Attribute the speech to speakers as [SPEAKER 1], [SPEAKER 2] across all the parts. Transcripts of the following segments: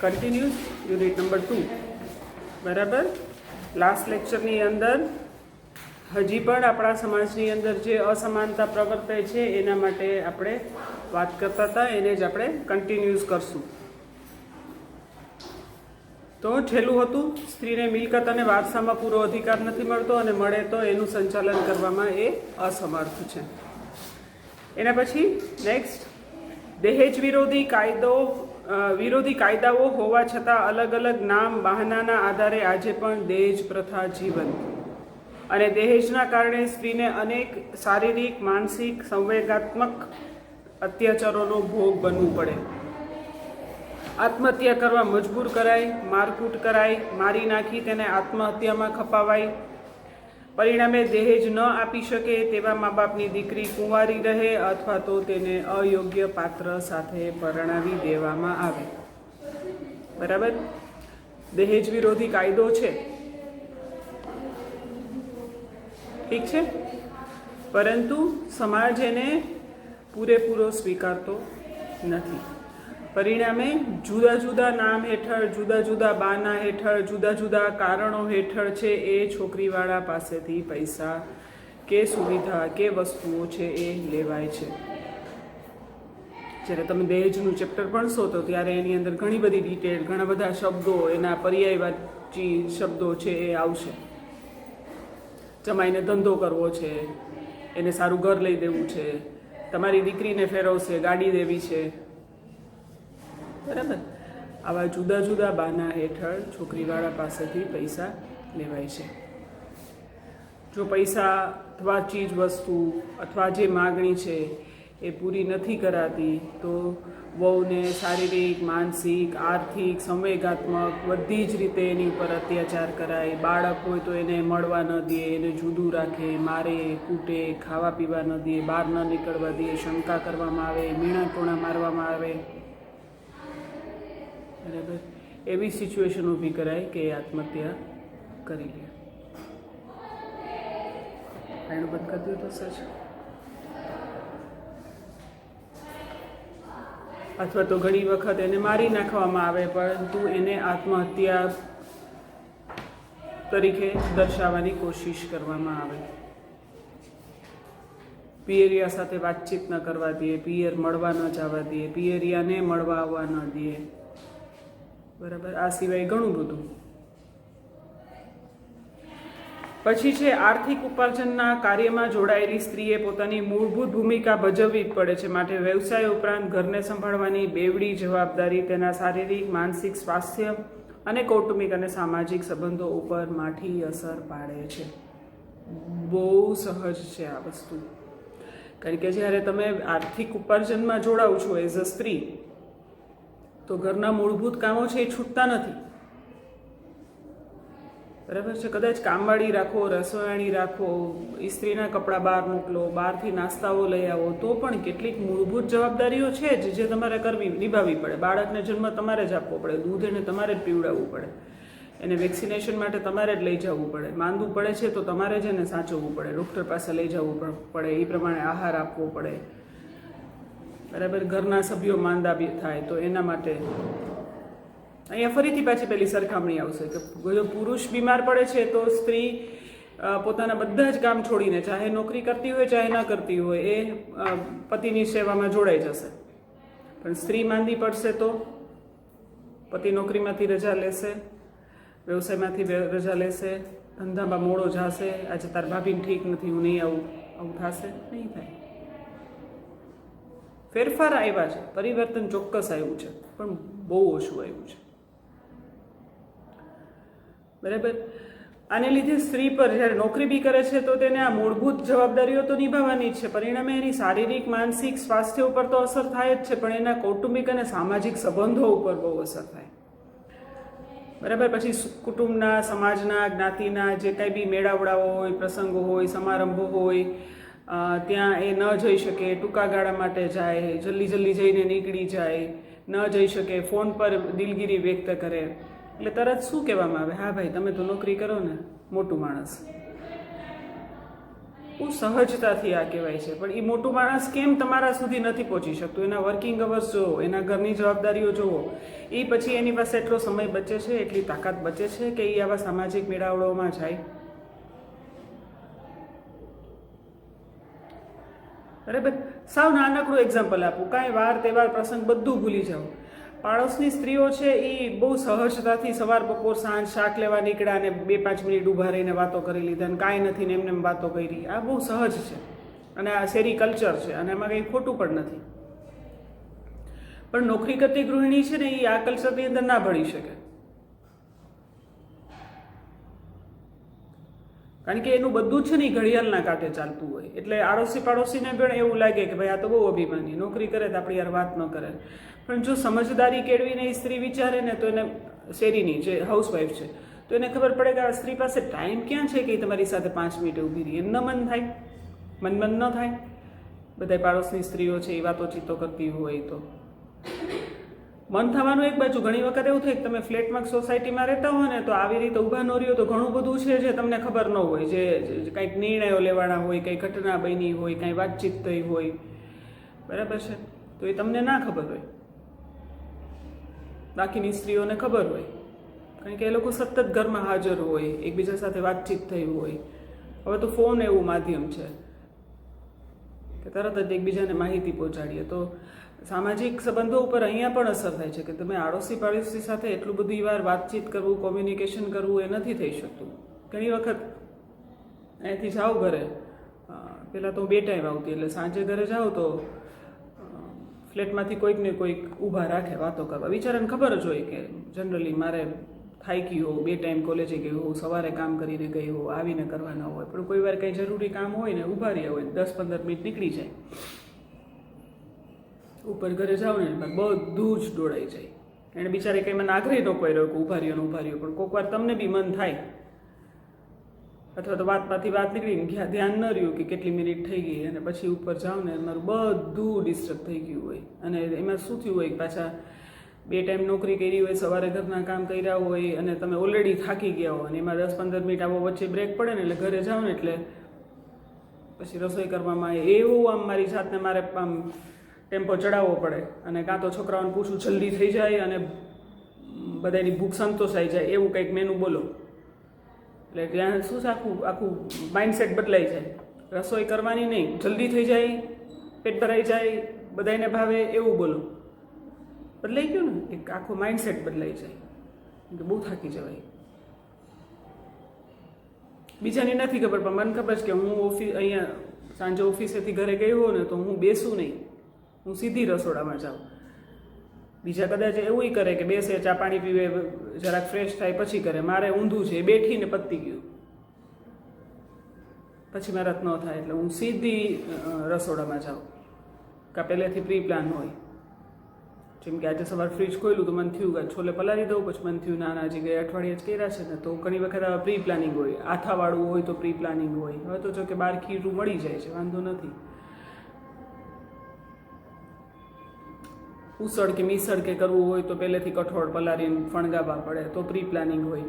[SPEAKER 1] Continues unit number 2 બરાબર. Last લેક્ચરની અંદર હજી પણ આપણા સમાજની અંદર જે અસમાનતા પ્રવર્તે છે એના માટે આપણે વાત કરતા હતા, એને જ આપણે કન્ટિન્યુઝ કરશું. તો છેલ્લું હતું, સ્ત્રીને મિલકત અને વારસામાં પૂરો અધિકાર નથી મળતો અને મળે તો એનું સંચાલન કરવામાં એ અસમર્થ છે. એના પછી નેક્સ્ટ, દહેજ વિરોધી કાયદાઓ હોવા છતાં અલગ અલગ નામ બહાનાના આધારે આજે પણ દહેજ પ્રથા જીવંત, અને દહેજના કારણે સ્ત્રીને અનેક શારીરિક, માનસિક, સંવેગાત્મક અત્યાચારોનો ભોગ બનવું પડે. આત્મહત્યા કરવા મજબૂર કરાય, મારકૂટ કરાય, મારી નાખી તેને આત્મહત્યામાં ખપાવાય. પરિણામે દહેજ ન આપી શકે તેવા મા બાપની દીકરી કુંવારી રહે અથવા તો તેને અયોગ્ય પાત્ર સાથે પરણાવી દેવામાં આવે. બરાબર. દહેજ વિરોધી કાયદો છે, ઠીક છે, પરંતુ સમાજ એને પૂરેપૂરો સ્વીકારતો નથી. પરિણામે જુદા જુદા નામ હેઠળ, જુદા જુદા બહાના હેઠળ, જુદા જુદા કારણો હેઠળ છે એ છોકરીવાળા પાસેથી પૈસા કે સુવિધા કે વસ્તુઓ છે એ લેવાય છે. જ્યારે તમે દહેજનું ચેપ્ટર ભણશો તો ત્યારે એની અંદર ઘણી બધી ડિટેલ, ઘણા બધા શબ્દો, એના પર્યાયવાચી શબ્દો છે એ આવશે. જમાઈને ધંધો કરવો છે, એને સારું ઘર લઈ દેવું છે, તમારી દીકરીને ફેરવશે, ગાડી દેવી છે, બરાબર. આવા જુદા જુદા બહાના હેઠળ છોકરીવાળા પાસેથી પૈસા લેવાય છે. જો પૈસા અથવા ચીજ વસ્તુ અથવા જે માગણી છે એ પૂરી નથી કરાતી તો વહુને શારીરિક, માનસિક, આર્થિક, સંવેગાત્મક બધી જ રીતે એની ઉપર અત્યાચાર કરાય. બાળક હોય તો એને મળવા ન દે, એને જુદું રાખે, મારે, કૂટે, ખાવા પીવા ન દે, બહાર ન નીકળવા દે, શંકા કરવામાં આવે, મીણા ટોણા મારવામાં આવે. બરાબર. એવી સિચ્યુએશન ઊભી કરાય કે આત્મહત્યા કરી લે. પાણી બંધ કરી દો તો સચ. અથવા તો ઘણી વખત એને મારી નાખવામાં આવે, પરંતુ એને આત્મહત્યા તરીકે દર્શાવવાની કોશિશ કરવામાં આવે. પિયરિયા સાથે વાતચીત ન કરવા દે, પિયર મળવા ન જવા દે, પિયરિયાને મળવા આવવા ન દે. બરાબર. આ સિવાય ઘણું બધું. પછી છે, આર્થિક ઉપાર્જનના કાર્યમાં જોડાયેલી સ્ત્રીએ પોતાની મૂળભૂત ભૂમિકા ભજવવી જ પડે છે. માટે વ્યવસાય ઉપરાંત ઘરને સંભાળવાની બેવડી જવાબદારી તેના શારીરિક, માનસિક સ્વાસ્થ્ય અને કૌટુંબિક અને સામાજિક સંબંધો ઉપર માઠી અસર પાડે છે. બહુ સહજ છે આ વસ્તુ, કારણ કે જ્યારે તમે આર્થિક ઉપાર્જનમાં જોડાવ છો એઝ અ સ્ત્રી, તો ઘરના મૂળભૂત કામો છે એ છૂટતા નથી. બરાબર છે. કદાચ કામવાળી રાખો, રસોઈયાણી રાખો, ઇસ્ત્રીના કપડાં બહાર મોકલો, બહારથી નાસ્તાઓ લઈ આવો, તો પણ કેટલીક મૂળભૂત જવાબદારીઓ છે જ જે તમારે નિભાવવી પડે. બાળકને જન્મ તમારે જ આપવો પડે, દૂધ એને તમારે જ પીવડાવવું પડે, એને વેક્સિનેશન માટે તમારે જ લઈ જવું પડે, માંદું પડે છે તો તમારે જ એને સાચવવું પડે, ડૉક્ટર પાસે લઈ જવું પડે, એ પ્રમાણે આહાર આપવો પડે. બરાબર. ઘરના સભ્યો માંદા થાય તો એના માટે અહીંયા ફરીથી પાછી પેલી સરખામણી આવશે કે જો પુરુષ બીમાર પડે છે તો સ્ત્રી પોતાના બધા જ કામ છોડીને, ચાહે નોકરી કરતી હોય ચાહે ન કરતી હોય, એ પતિની સેવામાં જોડાઈ જશે. પણ સ્ત્રી માંદી પડશે તો પતિ નોકરીમાંથી રજા લેશે, વ્યવસાયમાંથી રજા લેશે, ધંધામાં મોડો જશે, આજે તાર ભાભીને ઠીક નથી, હું નહીં આવું, આવું થશે નહીં થાય. ફેરફાર આવ્યા છે, પરિવર્તન ચોક્કસ આવ્યું છે, પણ બહુ ઓછું આવ્યું છે. બરાબર. આને લીધે સ્ત્રી પર જ્યારે નોકરી બી કરે છે તો તેને આ મૂળભૂત જવાબદારીઓ તો નિભાવવાની જ છે. પરિણામે એની શારીરિક, માનસિક સ્વાસ્થ્ય ઉપર તો અસર થાય જ છે, પણ એના કૌટુંબિક અને સામાજિક સંબંધો ઉપર બહુ અસર થાય. બરાબર. પછી કુટુંબના, સમાજના, જ્ઞાતિના જે કાંઈ બી મેળાવડાઓ હોય, પ્રસંગો હોય, સમારંભો હોય, ત્યાં એ ન જઈ શકે, ટૂંકા ગાળા માટે જાય, જલ્દી જઈને નીકળી જાય, ન જઈ શકે, ફોન પર દિલગીરી વ્યક્ત કરે, એટલે તરત શું કહેવામાં આવે? હા ભાઈ, તમે તો નોકરી કરો ને, મોટું માણસ. બહુ સહજતાથી આ કહેવાય છે. પણ એ મોટું માણસ કેમ તમારા સુધી નથી પહોંચી શકતું? એના વર્કિંગ અવર્સ જુઓ, એના ઘરની જવાબદારીઓ જુઓ, એ પછી એની પાસે એટલો સમય બચે છે, એટલી તાકાત બચે છે કે એ આવા સામાજિક મેળાવડોમાં જાય. બરાબર. સાવ નાનકડું એક્ઝામ્પલ આપું, કાંઈ વાર તહેવાર પ્રસંગ બધું ભૂલી જાઓ. પાડોશની સ્ત્રીઓ છે એ બહુ સહજતાથી સવાર બપોર સાંજ શાક લેવા નીકળ્યા અને 2-5 મિનિટ ઊભા રહીને વાતો કરી લીધા અને કાંઈ નથી ને એમને એમ વાતો કરી. આ બહુ સહજ છે અને આ શેરી કલ્ચર છે અને એમાં કંઈ ખોટું પણ નથી. પણ નોકરી કરતી ગૃહિણી છે ને એ આ કલ્ચરની અંદર ના ભળી શકે, કારણ કે એનું બધું જ છે ને ઘડિયાળના કાંઠે ચાલતું હોય. એટલે આડોશી પાડોશીને પણ એવું લાગે કે ભાઈ આ તો બહુ અભિમાની, નોકરી કરે તો આપણી યાર વાત ન કરે. પણ જો સમજદારી કેળવીને એ સ્ત્રી વિચારે ને તો એને, શેરીની જે હાઉસવાઈફ છે, તો એને ખબર પડે કે આ સ્ત્રી પાસે ટાઈમ ક્યાં છે કે તમારી સાથે 5 મિનિટ ઊભી રહી. એમ ન મન થાય, મન ન થાય. બધા પાડોશની સ્ત્રીઓ છે એ વાતોચીતો કરતી હોય તો મન થવાનું એક બાજુ. ઘણી વખત એવું થાય કે તમે ફ્લેટમાં સોસાયટીમાં રહેતા હોય ને તો આવી રીતે ઊભા ન રહ્યો તો ઘણું બધું છે જે તમને ખબર ન હોય, જે કંઈક નિર્ણયો લેવાના હોય, કંઈ ઘટના બની હોય, કંઈ વાતચીત થઈ હોય, બરાબર છે, તો એ તમને ના ખબર હોય, બાકીની સ્ત્રીઓને ખબર હોય, કારણ કે એ લોકો સતત ઘરમાં હાજર હોય, એકબીજા સાથે વાતચીત થઈ હોય. હવે તો ફોન એવું માધ્યમ છે કે તરત જ એકબીજાને માહિતી પહોંચાડીએ. તો સામાજિક સંબંધો ઉપર અહીંયા પણ અસર થાય છે કે તમે આડોશી પાડોશી સાથે એટલું બધી વાર વાતચીત કરવું, કોમ્યુનિકેશન કરવું એ નથી થઈ શકતું. ઘણી વખત અહીંયાથી જાઓ ઘરે, પહેલાં તો હું 2 ટાઈમ આવતી, એટલે સાંજે ઘરે જાઓ તો ફ્લેટમાંથી કોઈક ને કોઈક ઊભા રાખે વાતો કરવા. બિચારાને ખબર જ હોય કે જનરલી મારે થાકી હોઉં, 2 ટાઈમ કોલેજે ગઈ હોઉં, સવારે કામ કરીને ગઈ હોઉં, આવીને કરવાના હોય, પણ કોઈ વાર કંઈ જરૂરી કામ હોય ને ઊભા રહ્યા હોય, 10-15 મિનિટ નીકળી જાય. ઉપર ઘરે જાઓ ને બધું જ દોડાઈ જાય. એને બિચારે કંઈ મને આગ્રહ ન કર્યો કે ઊભા રહ્યો, પણ કોઈક વાર તમને બી મન થાય, અથવા તો વાતમાંથી વાત નીકળી ધ્યાન ન રહ્યું કે કેટલી મિનિટ થઈ ગઈ, અને પછી ઉપર જાઓ ને મારું બધું ડિસ્ટર્બ થઈ ગયું હોય. અને એમાં શું થયું હોય, પાછા 2 ટાઈમ નોકરી કરી હોય, સવારે ઘરના કામ કર્યા હોય અને તમે ઓલરેડી થાકી ગયા હો, અને એમાં 10-15 મિનિટ આવો વચ્ચે બ્રેક પડે ને એટલે ઘરે જાઓ ને એટલે પછી રસોઈ કરવામાં એવું આમ મારી જાતને મારે આમ ટેમ્પો ચડાવવો પડે, અને કાં તો છોકરાઓને પૂછું જલ્દી થઈ જાય અને બધાની ભૂખ સંતોષાઈ જાય એવું કંઈક મેનુ બોલો. એટલે ત્યાં શું છે, આખું માઇન્ડસેટ બદલાઈ જાય. રસોઈ કરવાની નહીં, જલ્દી થઈ જાય, પેટ ભરાઈ જાય, બધાને ભાવે એવું બોલો. બદલાઈ ગયું ને, એક આખું માઇન્ડસેટ બદલાઈ જાય, બહુ થાકી જવાય. બીજાની નથી ખબર, પણ મને ખબર છે કે હું અહીંયા સાંજે ઓફિસેથી ઘરે ગઈ હોઉં ને તો હું બેસું નહીં, હું સીધી રસોડામાં જાઉં. બીજા કદાચ એવું કરે કે બેસે, ચા પાણી પીવે, જરાક ફ્રેશ થાય પછી કરે. મારે ઊંધું છે, બેઠીને પતી ગયું, પછી મારા ન થાય, એટલે હું સીધી રસોડામાં જાઉં. કાં પહેલેથી પ્રી પ્લાન હોય, જેમ કે આજે સવાર ફ્રીજ ખોલ્યું તો મને થયું કે છોલે પલાળી દઉં, પછી મને થયું ના હજી ગયા અઠવાડિયે જ કર્યા છે ને, તો ઘણી વખત આવા પ્રી પ્લાનિંગ હોય. આથાવાળું હોય તો પ્રી પ્લાનિંગ હોય. હવે તો જો કે બહાર ખીરું મળી જાય છે, વાંધો નથી. ઉસળ કે મિસળ કે કરવું હોય તો પહેલેથી કઠોળ પલાળીને ફણગાવવા પડે તો પ્રી પ્લાનિંગ હોય.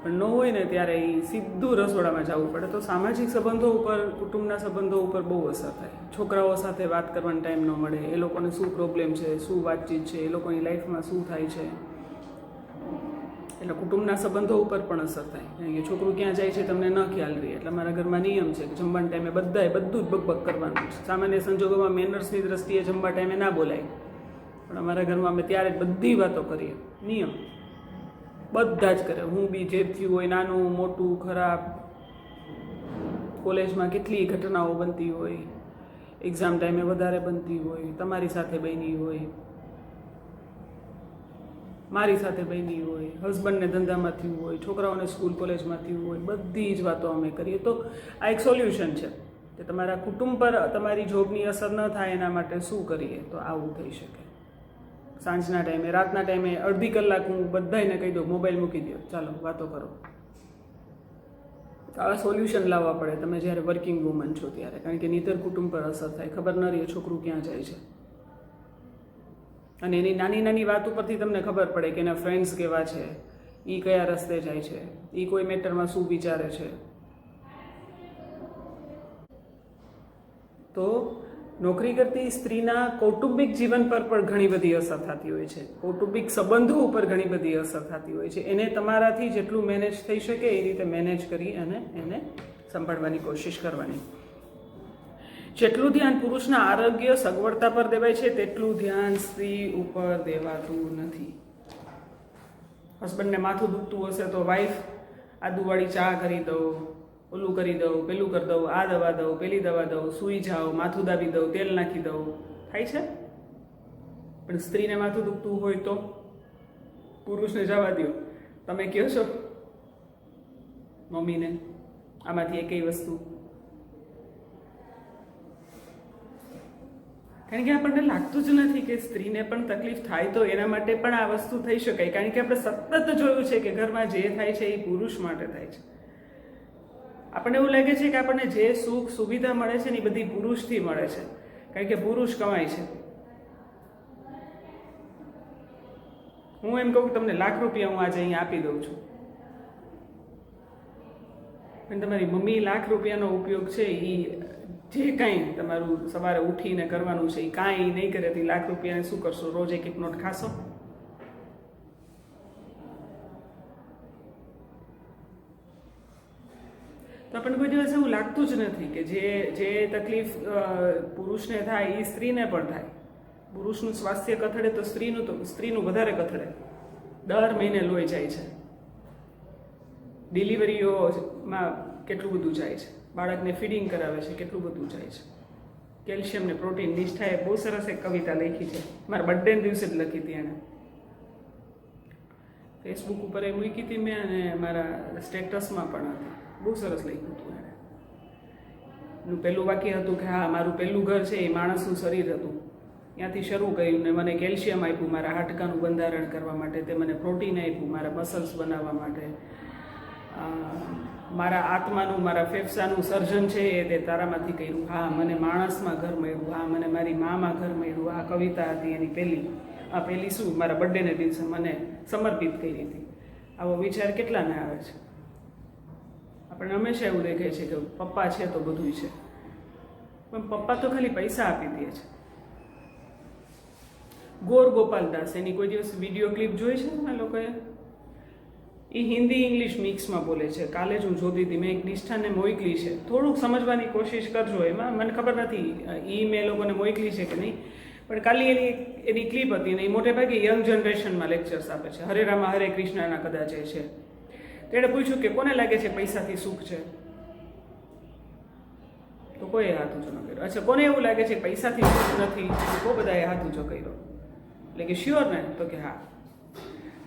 [SPEAKER 1] પણ ન હોય ને ત્યારે એ સીધું રસોડામાં જવું પડે. તો સામાજિક સંબંધો ઉપર, કુટુંબના સંબંધો ઉપર બહુ અસર થાય. છોકરાઓ સાથે વાત કરવાનો ટાઈમ ન મળે, એ લોકોને શું પ્રોબ્લેમ છે, શું વાતચીત છે, એ લોકોની લાઈફમાં શું થાય છે, એટલે કુટુંબના સંબંધો ઉપર પણ અસર થાય. કારણ કે છોકરું ક્યાં જાય છે તમને ન ખ્યાલ રહે. એટલે મારા ઘરમાં નિયમ છે કે જમવાના ટાઈમે બધાએ બધું જ બકબક કરવાનું. સામાન્ય સંજોગોમાં મેનર્સની દ્રષ્ટિએ જમવા ટાઈમે ના બોલાય, પણ અમારા ઘરમાં અમે ત્યારે જ બધી વાતો કરીએ. નિયમ બધા જ કરે. હું બી જે થયું હોય, નાનું મોટું ખરાબ, કોલેજમાં કેટલી ઘટનાઓ બનતી હોય, એક્ઝામ ટાઈમે વધારે બનતી હોય, તમારી સાથે બની હોય, મારી સાથે બની હોય, હસબન્ડને ધંધામાં થયું હોય, છોકરાઓને સ્કૂલ કોલેજમાં થયું હોય, બધી જ વાતો અમે કરીએ. તો આ એક સોલ્યુશન છે કે તમારા કુટુંબ પર તમારી જોબની અસર ન થાય એના માટે શું કરીએ. તો આવું થઈ શકે. સાંજના ટાઈમે, રાતના ટાઈમે અડધી કલાક હું બધાને કહી દઉં મોબાઈલ મૂકી દો, ચાલો વાતો કરો. આવા સોલ્યુશન લાવવા પડે તમે જ્યારે વર્કિંગ વુમન છો ત્યારે, કારણ કે નહીંતર કુટુંબ પર અસર થાય. ખબર ન રહે છોકરું ક્યાં જાય છે, અને એની નાની નાની વાત ઉપરથી તમને ખબર પડે કે એના ફ્રેન્ડ્સ કેવા છે, એ કયા રસ્તે જાય છે, એ કોઈ મેટરમાં શું વિચારે છે. તો નોકરી કરતી સ્ત્રીના કૌટુંબિક જીવન પર પણ ઘણી બધી અસર થતી હોય છે, કૌટુંબિક સંબંધો ઉપર ઘણી બધી અસર થતી હોય છે. એને તમારાથી જેટલું મેનેજ થઈ શકે એ રીતે મેનેજ કરી અને એને સંભાળવાની કોશિશ કરવાની. જેટલું ધ્યાન પુરુષના આરોગ્ય સગવડતા પર દેવાય છે તેટલું ધ્યાન સ્ત્રી ઉપર દેવાતું નથી. હસબન્ડને માથું દુખતું હશે તો વાઈફ આદુવાળી ચા કરી દઉં, ઓલું કરી દઉં, પેલું કરી દઉં, આ દવા દઉં, પેલી દવા દઉં, સૂઈ જાઓ, માથું દાબી દઉં, તેલ નાખી દઉં, થાય છે. પણ સ્ત્રીને માથું દુખતું હોય તો પુરુષને જવા દો. તમે કહો છો મમ્મીને આમાંથી એકેય વસ્તુ? કારણ કે આપણને લાગતું જ નથી કે સ્ત્રીને પણ તકલીફ થાય તો એના માટે પણ આ વસ્તુ થઈ શકાય. કારણ કે આપણે સતત જોયું છે કે ઘરમાં જે થાય છે એ પુરુષ માટે થાય છે. આપણને એવું લાગે છે કે આપણને જે સુખ સુવિધા મળે છે ને એ બધી પુરુષથી મળે છે, કારણ કે પુરુષ કમાય છે. હું એમ કહું કે તમને લાખ રૂપિયા હું આજે અહીંયા આપી દઉં છું, પણ તમારી મમ્મી લાખ રૂપિયાનો ઉપયોગ છે એ જે કાંઈ તમારું સવારે ઉઠીને કરવાનું છે એ કાંઈ નહીં કરે તો લાખ રૂપિયાને શું કરશો? રોજ એક એક નોટ ખાશો? તો આપણને કોઈ દિવસ એવું લાગતું જ નથી કે જે તકલીફ પુરુષને થાય એ સ્ત્રીને પણ થાય. પુરુષનું સ્વાસ્થ્ય કથળે તો સ્ત્રીનું વધારે કથળે. દર મહિને લોહી જાય છે, ડિલિવરીઓમાં કેટલું બધું જાય છે, બાળકને ફીડિંગ કરાવે છે કેટલું બધું જાય છે. કેલ્શિયમ ને પ્રોટીન. નિષ્ઠાએ બહુ સરસ એક કવિતા લખી છે, મારા બર્થડે દિવસે જ લખી હતી એણે. ફેસબુક ઉપર એ મૂકી હતી મેં અને મારા સ્ટેટસમાં પણ હતી. બહુ સરસ લખ્યું હતું એણે. એનું પહેલું વાક્ય હતું કે હા, મારું પહેલું ઘર છે એ માણસનું શરીર હતું, ત્યાંથી શરૂ કર્યું ને મને કેલ્શિયમ આપ્યું મારા હાડકાનું બંધારણ કરવા માટે, તે મને પ્રોટીન આપ્યું મારા મસલ્સ બનાવવા માટે, મારા આત્માનું મારા ફેફસાનું સર્જન છે એ તે તારામાંથી કર્યું. હા, મને માણસમાં ઘર મળ્યું. હા, મને મારી મામાં ઘર મળ્યું. આ કવિતા હતી એની પહેલી. આ પહેલી શું મારા બર્થડેને દિવસે મને સમર્પિત કરી હતી. આવો વિચાર કેટલાને આવે છે? આપણને હંમેશા એવું દેખાય છે કે પપ્પા છે તો બધું છે, પણ પપ્પા તો ખાલી પૈસા આપી દે છે. ગોર ગોપાલદાસ, એની કોઈ દિવસ વિડીયો ક્લિપ જોઈ છે આ લોકોએ? એ હિન્દી ઇંગ્લિશ મિક્સમાં બોલે છે. કાલે જ હું જોતી હતી, મેં એક નિષ્ઠાને મોકલી છે. થોડુંક સમજવાની કોશિશ કરજો. એમાં મને ખબર નથી મેં લોકોને મોકલી છે કે નહીં, પણ કાલે એની ક્લિપ હતી ને એ મોટે ભાગે યંગ જનરેશનમાં લેક્ચર્સ આપે છે. હરે રામા હરે કૃષ્ણના કદાચ એ છે. તેણે પૂછ્યું કે કોને લાગે છે પૈસાથી સુખ છે? તો કોઈ હાથ ઊંચો ન કર્યો. અચ્છા, કોને એવું લાગે છે પૈસાથી સુખ નથી? બહુ બધાએ હાથ ઊંચો કર્યો. એટલે કે શ્યોર ને? તો કે હા.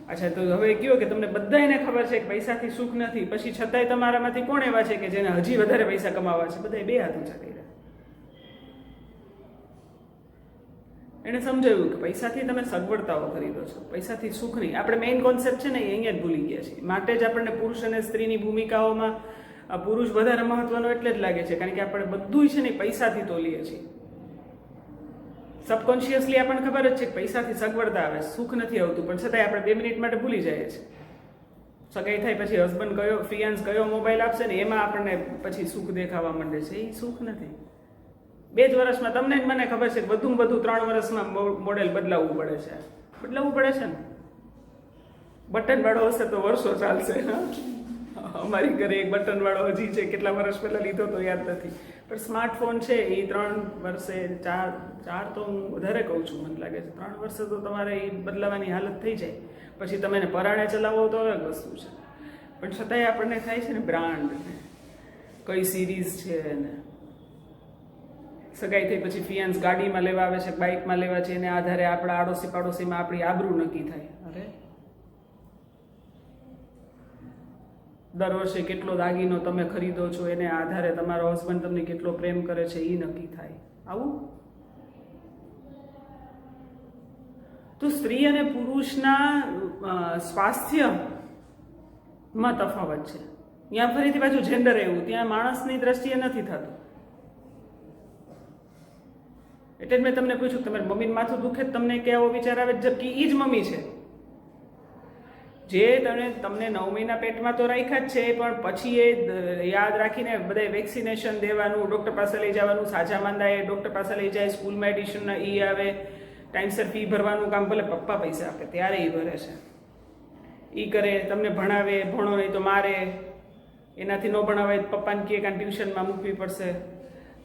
[SPEAKER 1] અચ્છા, તો હવે કયો કે તમને બધાને ખબર છે કે પૈસાથી સુખ નથી, પછી છતાંય તમારામાંથી કોણ એવા છે કે જેને હજી વધારે પૈસા કમાવા છે? બધાએ બે હાથ ઊંચા કર્યા. એને સમજાવ્યું કે પૈસાથી તમે સગવડતાઓ ખરીદો છો, પૈસાથી સુખ નહીં. આપણે મેઇન કોન્સેપ્ટ છે ને એ અહીંયા જ ભૂલી ગયા છીએ. માટે જ આપણને પુરુષ અને સ્ત્રીની ભૂમિકાઓમાં પુરુષ વધારે મહત્વનો એટલે જ લાગે છે, કારણ કે આપણે બધું છે ને પૈસાથી તોલીએ છીએ. સબકોન્શિયસલી આપણને ખબર જ છે કે પૈસાથી સગવડતા આવે, સુખ નથી આવતું, પણ છતાંય આપણે 2 મિનિટ માટે ભૂલી જઈએ છીએ. સગાઈ થાય પછી હસબન્ડ ફિયાન્સ કયો મોબાઈલ આપશે ને એમાં આપણને પછી સુખ દેખાવા માંડે છે. એ સુખ નથી. 2 જ વર્ષમાં તમને જ મને ખબર છે કે વધુમાં વધુ 3 વર્ષમાં મોડેલ બદલાવવું પડે છે. બદલાવવું પડે છે ને. બટન વાળો હશે તો વર્ષો ચાલશે. અમારી ઘરે એક બટન વાળો હજી છે, કેટલા વર્ષ પહેલા લીધો તો યાદ નથી, પણ સ્માર્ટફોન છે એ 3 વર્ષે 4 તો હું વધારે કહું છું, મને લાગે છે 3 વર્ષે તો તમારે એ બદલાવાની હાલત થઈ જાય. પછી તમે એને પરાણે ચલાવો તો અલગ વસ્તુ છે, પણ છતાંય આપણને થાય છે ને બ્રાન્ડ, કઈ સિરીઝ છે ને. સગાઈ થઈ પછી ફિયાન્સ ગાડીમાં લેવા આવે છે, બાઇકમાં લેવા છે, એને આધારે આપણા આડોશી પાડોશીમાં આપણી આબરૂ નક્કી થાય. અરે દર વર્ષે કેટલો દાગીનો તમે ખરીદો છો એને આધારે તમારો હસબન્ડ તમને કેટલો પ્રેમ કરે છે એ નક્કી થાય. આવું તો સ્ત્રી અને પુરુષના સ્વાસ્થ્યમાં તફાવત છે. ત્યાં ફરીથી પાછું જેન્ડર એવું, ત્યાં માણસની દ્રષ્ટિએ નથી થતું. એટલે જ મેં તમને પૂછ્યું તમારી મમ્મીને માથું દુખે તમને કે આવો વિચાર આવે, જબકી એ જ મમ્મી છે. જે તમને 9 મહિના પેટમાં તો રાખ્યા જ છે, પણ પછી એ યાદ રાખીને બધા વેક્સિનેશન દેવાનું, ડૉક્ટર પાસે લઈ જવાનું, સાજા માંદા એ ડૉક્ટર પાસે લઈ જાય, સ્કૂલમાં એડિશનના આવે, ટાઈમસર ફી ભરવાનું કામ ભલે પપ્પા પૈસા આપે ત્યારે એ ભરે છે, એ કરે, તમને ભણાવે, ભણો નહીં તો મારે, એનાથી ન ભણાવે પપ્પાને કહે કે ટ્યુશનમાં મૂકવી પડશે.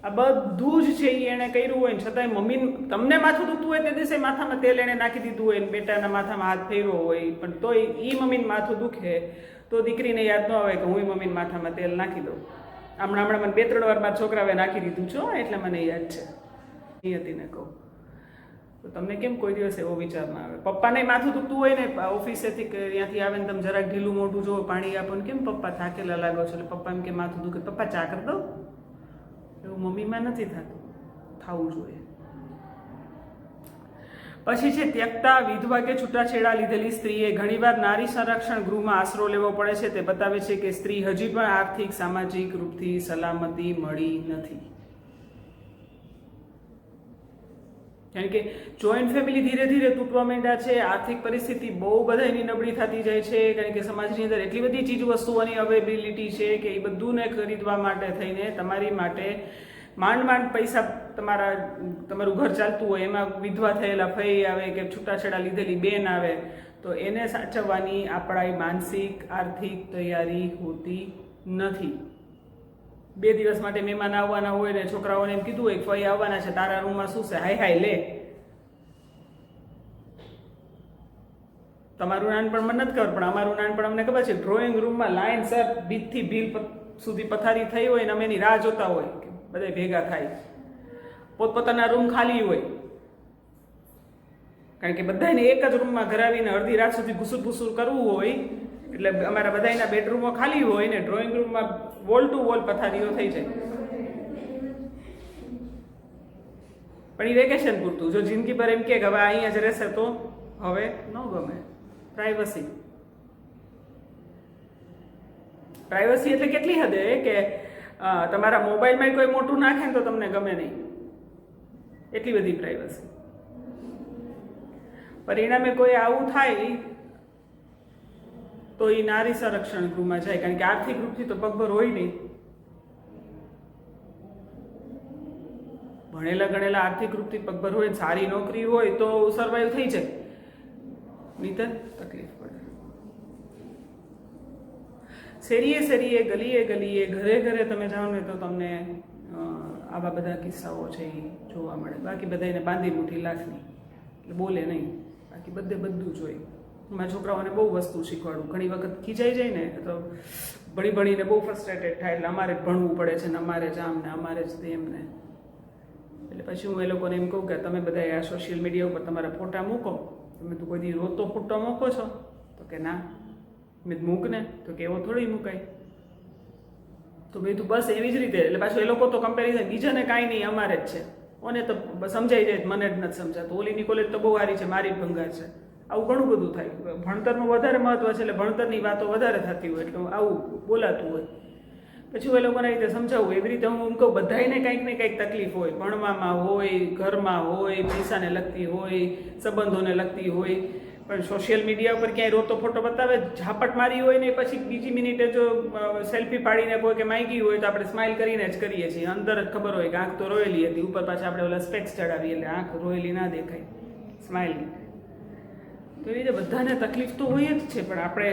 [SPEAKER 1] આ બધું જ છે એ એણે કર્યું હોય ને છતાંય મમ્મી તમને માથું દુખતું હોય તે દિવસે માથામાં તેલ એણે નાખી દીધું હોય ને બેટાના માથામાં હાથ ફેરવો હોય, પણ તોય એ મમ્મીને માથું દુખે તો દીકરીને યાદ ન આવે કે હું મમ્મીને માથામાં તેલ નાખી દઉં. હમણાં મને 2-3 વાર મારા છોકરાએ નાખી દીધું છો એટલે મને યાદ છે. એ હતી ને કહું તો તમને કેમ કોઈ દિવસ એવો વિચાર ના આવે? પપ્પાને માથું દુખતું હોય ને ઓફિસેથી ત્યાંથી આવે ને તમે જરાક ઢીલું મોઢું જોવો, પાણી આપો ને કેમ પપ્પા થાકેલા લાગો છો, એટલે પપ્પા એમ કે માથું દુખે, પપ્પા ચા કરી દઉં? એવું મમ્મીમાં નથી થતું, થવું જોઈએ. પછી છે ત્યક્તા, વિધવા કે છૂટાછેડા લીધેલી સ્ત્રીએ ઘણીવાર નારી સંરક્ષણ ગૃહમાં આશરો લેવો પડે છે. તે બતાવે છે કે સ્ત્રી હજી પણ આર્થિક સામાજિક રૂપથી સલામતી મળી નથી. કારણ કે જોઈન્ટ ફેમિલી ધીરે ધીરે તૂટવા માંડ્યા છે, આર્થિક પરિસ્થિતિ બહુ બધાની નબળી થતી જાય છે, કારણ કે સમાજની અંદર એટલી બધી ચીજ વસ્તુઓની અવેલેબિલિટી છે કે એ બધુંને ખરીદવા માટે થઈને તમારી માટે માંડ પૈસા તમારું ઘર ચાલતું હોય, એમાં વિધવા થયેલા ફઈ આવે કે છૂટાછેડા લીધેલી બેન આવે તો એને સાચવવાની આપણા માનસિક આર્થિક તૈયારી હોતી નથી. 2 દિવસ માટે મહેમાન આવવાના હોય ને છોકરાઓને એમ કીધું હોય ફઈ આવવાના છે, તારા રૂમમાં શું છે, હાય લે. તમારું નાનપણ મને નથી ખબર, પણ અમારું નાનપણ અમને ખબર છે. ડ્રોઈંગ રૂમમાં લાઈન સર બીજથી ભીલ સુધી પથારી થઈ હોય ને અમે એની રાહ જોતા હોય કે બધા ભેગા થાય, પોતપોતાના રૂમ ખાલી હોય, કારણ કે બધાને એક જ રૂમમાં ઘરાવીને અડધી રાત સુધી ઘુસુર કરવું હોય એટલે અમારા બધાના બેડરૂમો ખાલી હોય ને ડ્રોઈંગ રૂમમાં વોલ ટુ વોલ પથારીઓ થઈ જાય. પણ એ વેકેશન પૂરતું, જો જિંદગી પર એમ કે હવે અહીંયા જ રહેશે તો હવે ન ગમે. પ્રાઇવસી એટલે કેટલી હદે કે તમારા મોબાઈલમાં કોઈ મોટું નાખે ને તો તમને ગમે નહીં, એટલી બધી પ્રાઇવસી. પરિણામે કોઈ આવું થાય તો એ નારી સંરક્ષણ ગૃહમાં જાય, કારણ કે આર્થિક રૂપથી તો પગભર હોય નહીં. ભણેલા ગણેલા આર્થિક રૂપથી પગભર હોય, સારી નોકરી હોય તો સર્વાઈવ થઈ જાય, નહીંતર તકલીફ પડે. શેરીએ ગલીએ ઘરે તમે જાઓ ને તો તમને આવા બધા કિસ્સાઓ છે એ જોવા મળે. બાકી બધાને બાંધી મુઠ્ઠી લાખની એટલે બોલે નહીં, બાકી બધું જ હોય. મારા છોકરાઓને બહુ વસ્તુ શીખવાડું. ઘણી વખત ખીચાઈ જાય ને તો ભણીને બહુ ફ્રસ્ટ્રેટેડ થાય, એટલે અમારે જ ભણવું પડે છે ને અમારે જ આમ ને અમારે જ તેમ ને. એટલે પછી હું એ લોકોને એમ કહું કે તમે બધા આ સોશિયલ મીડિયા ઉપર તમારા ફોટા મૂકો, તમે તું કોઈ દી રોતો ફોટો મૂકો છો? તો કે ના. મેં મૂક ને, તો કે એવો થોડી મુકાય. તો મેં તું બસ એવી જ રીતે. એટલે પાછું એ લોકો તો કમ્પેરિઝન, બીજાને કાંઈ નહીં અમારે જ છે, ઓને તો સમજાઈ જાય, મને જ નથી સમજાતું, ઓલીની કોલેજ તો બહુ સારી છે, મારી જ ભંગાર છે. આવું ઘણું બધું થાય. ભણતરનું વધારે મહત્વ છે એટલે ભણતરની વાતો વધારે થતી હોય એટલે આવું બોલાતું હોય. પછી એ લોકોને રીતે સમજાવવું. એવી રીતે હું કહું બધાને કંઈક ને કંઈક તકલીફ હોય, ભણવામાં હોય, ઘરમાં હોય, પૈસાને લગતી હોય, સંબંધોને લગતી હોય, પણ સોશિયલ મીડિયા ઉપર ક્યાંય રોતો ફોટો બતાવે, ઝાપટ મારી હોય ને પછી બીજી મિનિટે જો સેલ્ફી પાડીને કોઈ કે માગી હોય તો આપણે સ્માઇલ કરીને જ કરીએ છીએ. અંદર જ ખબર હોય કે આંખ તો રોયેલી હતી, ઉપર પાછા આપણે ઓલા સ્પેક્સ ચડાવીએ એટલે આંખ રોયેલી ના દેખાય, સ્માઇલ. તો એ રીતે બધાને તકલીફ તો હોય જ છે, પણ આપણે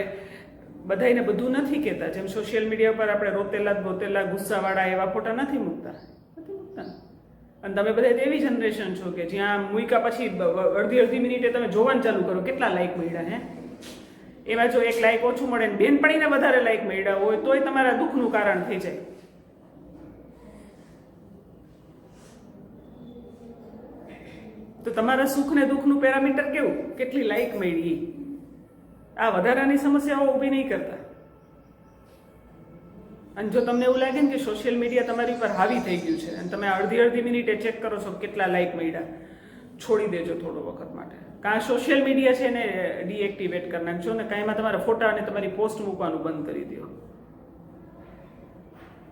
[SPEAKER 1] બધાને બધું નથી કહેતા. જેમ સોશિયલ મીડિયા પર આપણે રોતેલા ગુસ્સાવાળા એવા ફોટા નથી મૂકતા. અને તમે બધા એવી જનરેશન છો કે જ્યાં મૂક્યા પછી અડધી મિનિટે તમે જોવાનું ચાલુ કરો કેટલા લાઈક મળ્યા. એમાં જો 1 લાઈક ઓછું મળે ને બેનપણીને વધારે લાઈક મળ્યા હોય તોય તમારા દુઃખનું કારણ થઈ જાય. તો તમારા સુખ ને દુઃખનું પેરામીટર કેવું? કેટલી લાઈક મળી. આ વધારાની સમસ્યાઓ ઊભી નહીં કરતા. અને જો તમને એવું લાગે ને કે સોશિયલ મીડિયા તમારી પર હાવી થઈ ગયું છે અને તમે અડધી મિનિટે ચેક કરો છો કેટલા લાઈક મળ્યા, છોડી દેજો થોડો વખત માટે. કાં સોશિયલ મીડિયા છે ને ડીએક્ટિવેટ કરી નાખજો ને કાંઈ એમાં તમારા ફોટા અને તમારી પોસ્ટ મૂકવાનું બંધ કરી દો.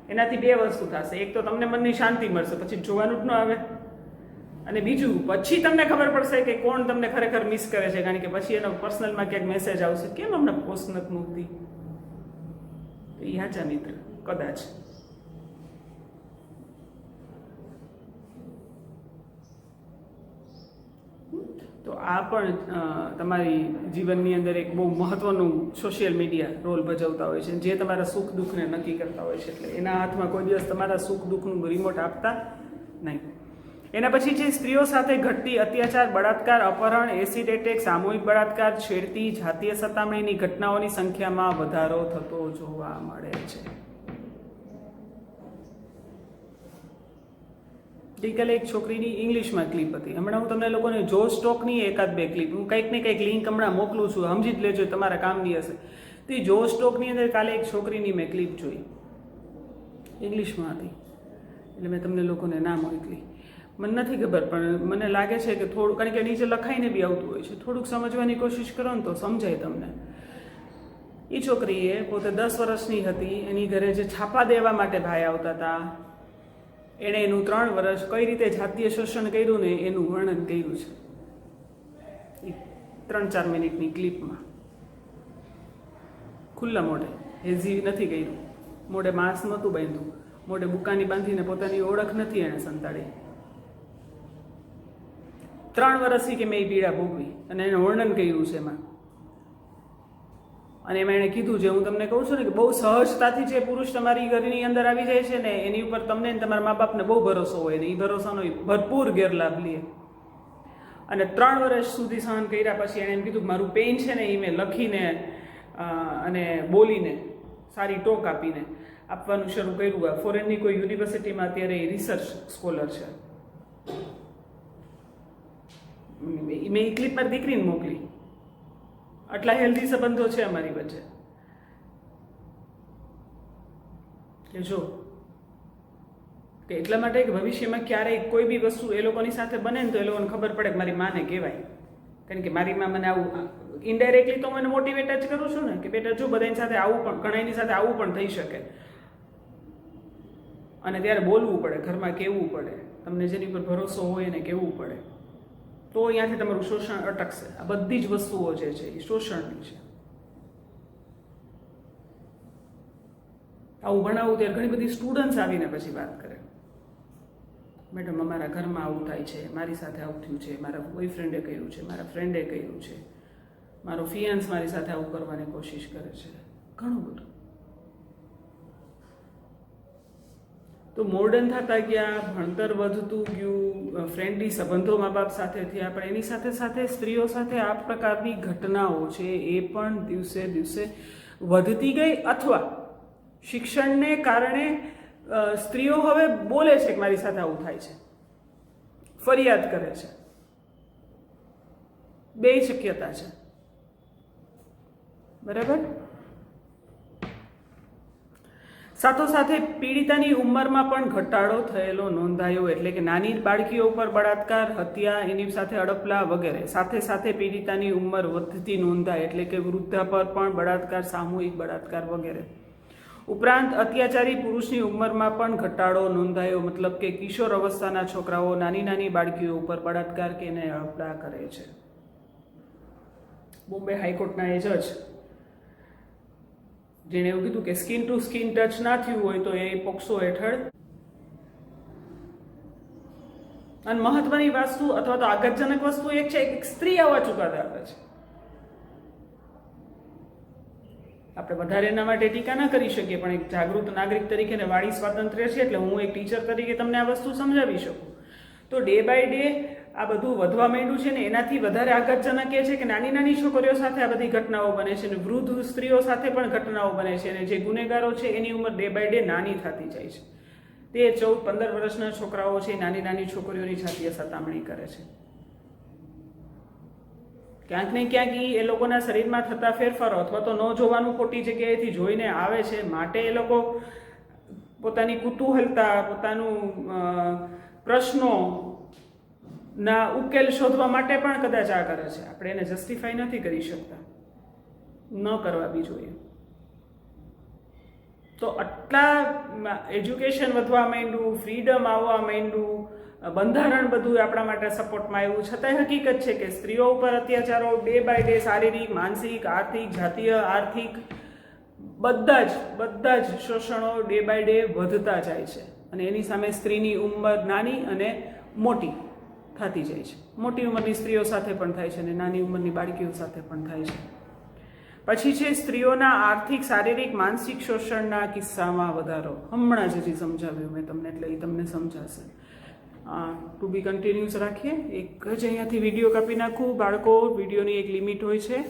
[SPEAKER 1] એનાથી 2 વસ્તુ થશે. એક તો તમને મનની શાંતિ મળશે, પછી જોવાનું જ ન આવે. અને બીજું પછી તમને ખબર પડશે કે કોણ તમને ખરેખર મિસ કરે છે, કારણ કે પછી એનો પર્સનલમાં ક્યાંક મેસેજ આવશે, કેમ હમણાં પોસ્ટ નથી મૂકતી. એ હાચા મિત્ર કદાચ. તો આ પણ તમારી જીવનની અંદર એક બહુ મહત્વનું સોશિયલ મીડિયા રોલ ભજવતા હોય છે, જે તમારા સુખ દુઃખને નક્કી કરતા હોય છે. એટલે એના હાથમાં કોઈ દિવસ તમારા સુખ દુઃખનું રિમોટ આપતા નહીં. એના પછી છે સ્ત્રીઓ સાથે ઘટતી અત્યાચાર, બળાત્કાર, અપહરણ, એસિડ એટેક, સામૂહિક બળાત્કાર, છેડતી, જાતીય સતામણીની ઘટનાઓની સંખ્યામાં વધારો થતો જોવા મળે છે. ગઈકાલે એક છોકરીની ઇંગ્લિશમાં ક્લિપ હતી. હમણાં હું તમને લોકોને જો સ્ટોકની એકાદ બે ક્લિપ, હું કંઈક ને કંઈક લિંક હમણાં મોકલું છું, સમજી જ લેજો, તમારા કામની હશે. તો એ જો સ્ટોકની અંદર કાલે એક છોકરીની મેં ક્લિપ જોઈ, ઇંગ્લિશમાં હતી, એટલે મેં તમને લોકોને ના મોકલી. મને નથી ખબર, પણ મને લાગે છે કે થોડું, કારણ કે નીચે લખાઈને બી આવતું હોય છે, થોડુંક સમજવાની કોશિશ કરો ને તો સમજાય તમને. એ છોકરીએ પોતે 10 વર્ષની હતી, એની ઘરે જે છાપા દેવા માટે ભાઈ આવતા હતા, એણે એનું 3 વર્ષ કઈ રીતે જાતીય શોષણ કર્યું ને એનું વર્ણન કર્યું છે એ 3-4 મિનિટની ક્લિપમાં. ખુલ્લા મોઢે, હેઝી નથી કર્યું, મોઢે માંસ નહોતું બાંધ્યું, મોઢે બુકાની બાંધીને પોતાની ઓળખ નથી એણે સંતાડી. 3 વર્ષથી કે મેં એ પીડા ભોગવી અને એને વર્ણન કર્યું છે એમાં. અને એમાં એણે કીધું, જે હું તમને કહું છું ને, કે બહુ સહજતાથી જે પુરુષ તમારી ઘરની અંદર આવી જાય છે ને, એની ઉપર તમને ને તમારા મા બાપને બહુ ભરોસો હોય ને, એ ભરોસાનો ભરપૂર ગેરલાભ લે. અને 3 વર્ષ સુધી સહન કર્યા પછી એણે એમ કીધું કે મારું પેઇન છે ને એ મેં લખીને અને બોલીને સારી ટોક આપીને આપવાનું શરૂ કર્યું. ફોરેનની કોઈ યુનિવર્સિટીમાં અત્યારે એ રિસર્ચ સ્કોલર છે. મેં એ ક્લિપ મારી દીકરીને મોકલી. આટલા હેલ્ધી સંબંધો છે અમારી વચ્ચે કે જો કે એટલા માટે કે ભવિષ્યમાં ક્યારેય કોઈ બી વસ્તુ એ લોકોની સાથે બને ને તો એ લોકોને ખબર પડે કે મારી માને કહેવાય. કારણ કે મારી માં મને આવું ઇનડાયરેક્ટલી તો મને મોટિવેટ જ કરું છું ને, કે બેટા જો બધાની સાથે આવું પણ, ઘણાની સાથે આવું પણ થઈ શકે, અને ત્યારે બોલવું પડે, ઘરમાં કહેવું પડે, તમને જેની પર ભરોસો હોય એને કહેવું પડે, તો અહીંયાથી તમારું શોષણ અટકશે. આ બધી જ વસ્તુઓ જે છે એ શોષણની છે. આવું ભણાવું ત્યારે ઘણી બધી સ્ટુડન્ટ્સ આવીને પછી વાત કરે, મેડમ અમારા ઘરમાં આવું થાય છે, મારી સાથે આવું થયું છે, મારા બોયફ્રેન્ડે કર્યું છે, મારા ફ્રેન્ડે કર્યું છે, મારો ફિયાન્સ મારી સાથે આવું કરવાની કોશિશ કરે છે, ઘણું બધું. તો મોડર્ન થતા ગયા, ભણતર વધતું ગયું, ફ્રેન્ડલી સંબંધો મા બાપ સાથે થયા, પણ એની સાથે સાથે સ્ત્રીઓ સાથે આ પ્રકારની ઘટનાઓ છે એ પણ દિવસે દિવસે વધતી ગઈ. અથવા શિક્ષણને કારણે સ્ત્રીઓ હવે બોલે છે કે મારી સાથે આવું થાય છે, ફરિયાદ કરે છે. 2 શક્યતા છે, બરાબર. સાથોસાથે પીડિતાની ઉંમરમાં પણ ઘટાડો થયેલો નોંધાયો. એટલે કે નાની બાળકીઓ ઉપર બળાત્કાર, હત્યા, એની સાથે અડપલા વગેરે. સાથે સાથે પીડિતાની ઉંમર વધતી નોંધાય, એટલે કે વૃદ્ધા પર પણ બળાત્કાર, સામૂહિક બળાત્કાર વગેરે. ઉપરાંત અત્યાચારી પુરુષની ઉંમરમાં પણ ઘટાડો નોંધાયો. મતલબ કે કિશોર અવસ્થાના છોકરાઓ નાની નાની બાળકીઓ ઉપર બળાત્કાર કે એને અડપલા કરે છે. બોમ્બે હાઈકોર્ટના એ જજ જેણે એવું કીધું કે સ્કિન ટુ સ્કિન ટચ ના થયું હોય તો એ પોક્સો હેઠળ. અને મહત્વની વસ્તુ અથવા તો આઘાતજનક વસ્તુ એક છે કે સ્ત્રી આવા ચુકાદા આપે છે. આપણે વધારે એના માટે ટીકા ના કરી શકીએ, પણ એક જાગૃત નાગરિક તરીકે ને વાણી સ્વાતંત્ર્ય છે, એટલે હું એક ટીચર તરીકે તમને આ વસ્તુ સમજાવી શકું. તો ડે બાય ડે આ બધું વધવા માંડ્યું છે ને, એનાથી વધારે આઘાતજનક એ છે કે નાની નાની છોકરીઓ સાથે આ બધી ઘટનાઓ બને છે, અને વૃદ્ધ સ્ત્રીઓ સાથે પણ ઘટનાઓ બને છે, અને જે ગુનેગારો છે એની ઉંમર ડે બાય ડે નાની થતી જાય છે. તે 14-15 વર્ષના છોકરાઓ છે, નાની નાની છોકરીઓની જાતીય સતામણી કરે છે. ક્યાંક ને ક્યાંક એ લોકોના શરીરમાં થતા ફેરફારો અથવા તો ન જોવાનું ખોટી જગ્યાએથી જોઈને આવે છે, માટે એ લોકો પોતાની કુતૂહલતા, પોતાનું પ્રશ્નો ના ઉકેલ શોધવા માટે પણ કદાચ આ કરે છે. આપણે એને જસ્ટિફાઈ નથી કરી શકતા, ન કરવા બી જોઈએ. તો આટલા એજ્યુકેશન વધવા માંડ્યું, ફ્રીડમ આવવા માંડ્યું, બંધારણ બધું આપણા માટે સપોર્ટમાં આવ્યું, છતાંય હકીકત છે કે સ્ત્રીઓ ઉપર અત્યાચારો ડે બાય ડે શારીરિક, માનસિક, આર્થિક, જાતીય, આર્થિક બધા જ શોષણો ડે બાય ડે વધતા જાય છે અને એની સામે સ્ત્રીની ઉંમર નાની અને મોટી થતી જાય છે. મોટી ઉંમરની સ્ત્રીઓ સાથે પણ થાય છે અને નાની ઉંમરની બાળકીઓ સાથે પણ થાય છે. પછી છે સ્ત્રીઓના આર્થિક, શારીરિક, માનસિક શોષણના કિસ્સામાં વધારો. હમણાં જ હજી સમજાવ્યું મેં તમને, એટલે એ તમને સમજાશે. ટુ બી કન્ટિન્યુઅસ રાખીએ. એક જ અહીંયાથી વિડીયો કાપી નાખું. બાળકો, વિડીયોની એક લિમિટ હોય છે,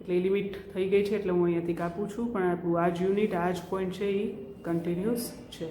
[SPEAKER 1] એટલે એ લિમિટ થઈ ગઈ છે એટલે હું અહીંયાથી કાપું છું, પણ આપણું આ જ યુનિટ, આ જ પોઈન્ટ છે એ કન્ટિન્યુઅસ છે.